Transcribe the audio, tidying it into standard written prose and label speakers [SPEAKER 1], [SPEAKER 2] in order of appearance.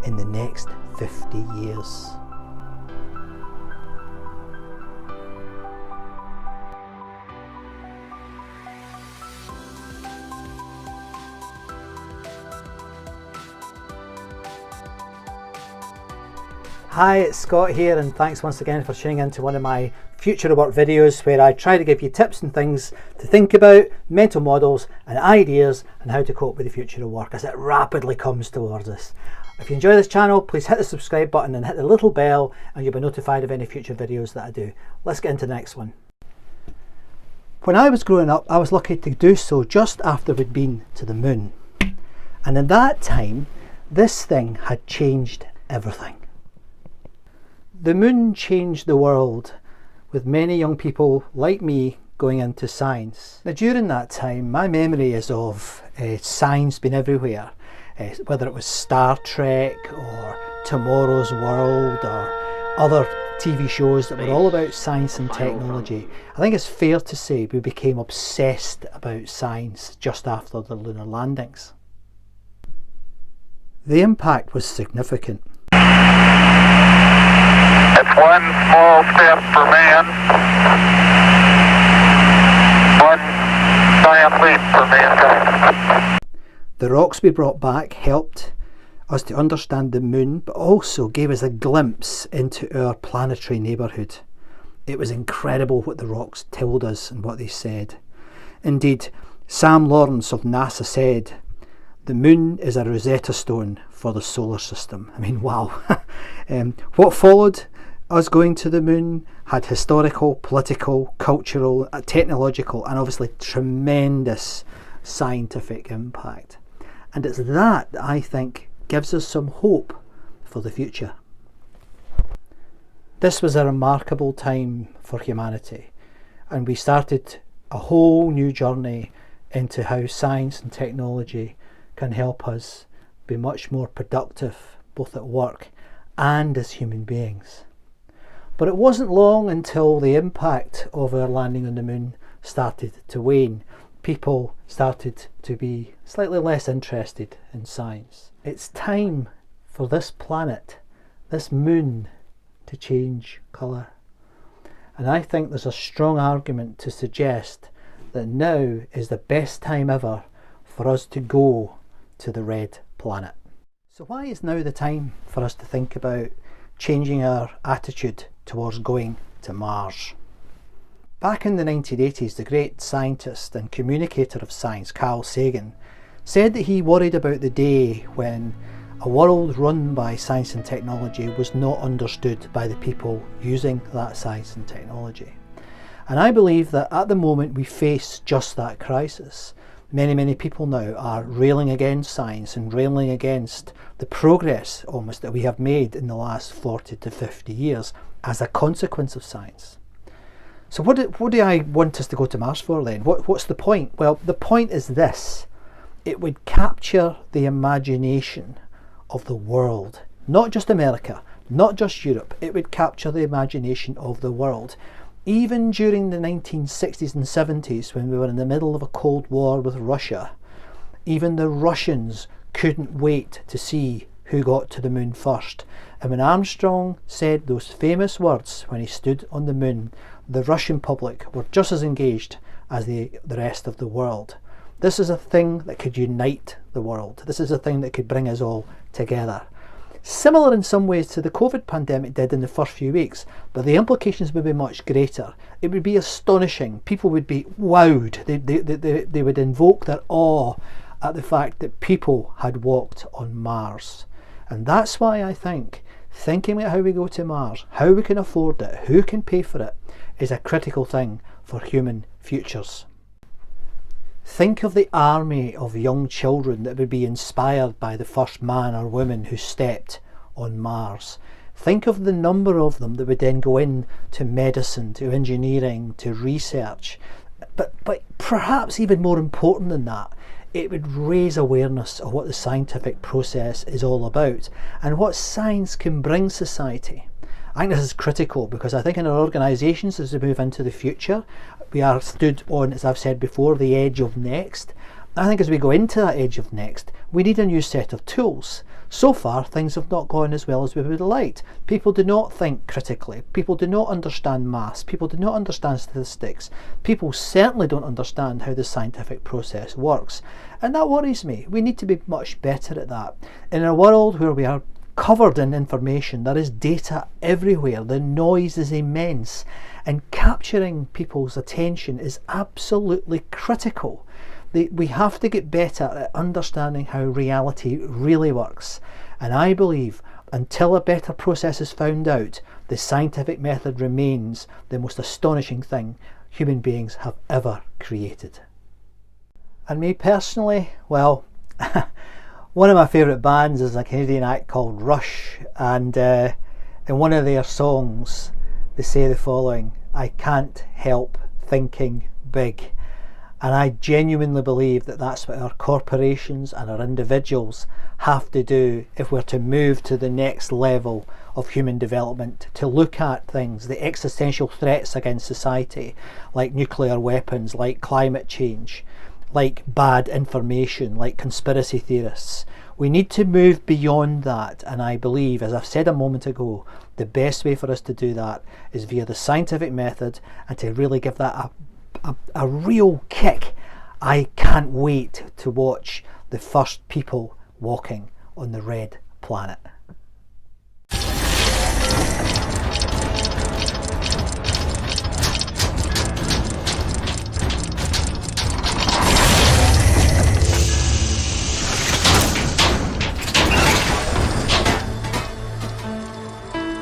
[SPEAKER 1] in the next 50 years. Hi, it's Scott here, and thanks once again for tuning in to one of my Future of Work videos where I try to give you tips and things to think about, mental models and ideas on how to cope with the future of work as it rapidly comes towards us. If you enjoy this channel, please hit the subscribe button and hit the little bell and you'll be notified of any future videos that I do. Let's get into the next one. When I was growing up, I was lucky to do so just after we'd been to the moon. And in that time, this thing had changed everything. The moon changed the world, with many young people like me going into science. Now, during that time, my memory is of science being everywhere, whether it was Star Trek or Tomorrow's World or other TV shows that were all about science and technology. I think it's fair to say we became obsessed about science just after the lunar landings. The impact was significant.
[SPEAKER 2] It's one small step for man, one giant leap for mankind.
[SPEAKER 1] The rocks we brought back helped us to understand the moon, but also gave us a glimpse into our planetary neighbourhood. It was incredible what the rocks told us and what they said. Indeed, Sam Lawrence of NASA said, "The moon is a Rosetta Stone for the solar system." I mean, wow. What followed us going to the moon had historical, political, cultural, technological and obviously tremendous scientific impact. And it's that I think gives us some hope for the future. This was a remarkable time for humanity, and we started a whole new journey into how science and technology can help us be much more productive both at work and as human beings. But it wasn't long until the impact of our landing on the moon started to wane. People started to be slightly less interested in science. It's time for this planet, this moon, to change colour. And I think there's a strong argument to suggest that now is the best time ever for us to go to the red planet. So why is now the time for us to think about changing our attitude towards going to Mars? Back in the 1980s, the great scientist and communicator of science, Carl Sagan, said that he worried about the day when a world run by science and technology was not understood by the people using that science and technology. And I believe that at the moment we face just that crisis. Many people now are railing against science and railing against the progress almost that we have made in the last 40 to 50 years as a consequence of science. So what do I want us to go to Mars for then? What's the point? Well, the point is this. It would capture the imagination of the world, not just America, not just Europe. It would capture the imagination of the world. Even during the 1960s and 70s, when we were in the middle of a Cold War with Russia, even the Russians couldn't wait to see who got to the moon first. And when Armstrong said those famous words when he stood on the moon, the Russian public were just as engaged as the rest of the world. This is a thing that could unite the world. This is a thing that could bring us all together. Similar in some ways to the COVID pandemic did in the first few weeks, but the implications would be much greater. It would be astonishing. People would be wowed. They would invoke their awe at the fact that people had walked on Mars. And that's why I think thinking about how we go to Mars, how we can afford it, who can pay for it, is a critical thing for human futures. Think of the army of young children that would be inspired by the first man or woman who stepped on Mars. Think of the number of them that would then go into medicine, to engineering, to research. But perhaps even more important than that, it would raise awareness of what the scientific process is all about and what science can bring society. I think this is critical because I think in our organisations as we move into the future, we are stood on, as I've said before, the edge of next. I think as we go into that edge of next, we need a new set of tools. So far, things have not gone as well as we would have liked. People do not think critically. People do not understand maths. People do not understand statistics. People certainly don't understand how the scientific process works. And that worries me. We need to be much better at that. In a world where we are covered in information, there is data everywhere. The noise is immense. And capturing people's attention is absolutely critical. We have to get better at understanding how reality really works. And I believe until a better process is found out, the scientific method remains the most astonishing thing human beings have ever created. And me personally, well, one of my favourite bands is a Canadian act called Rush, and in one of their songs they say the following: "I can't help thinking big." And I genuinely believe that that's what our corporations and our individuals have to do if we're to move to the next level of human development, to look at things, the existential threats against society, like nuclear weapons, like climate change, like bad information, like conspiracy theorists. We need to move beyond that, and I believe, as I've said a moment ago, the best way for us to do that is via the scientific method, and to really give that a real kick. I can't wait to watch the first people walking on the red planet.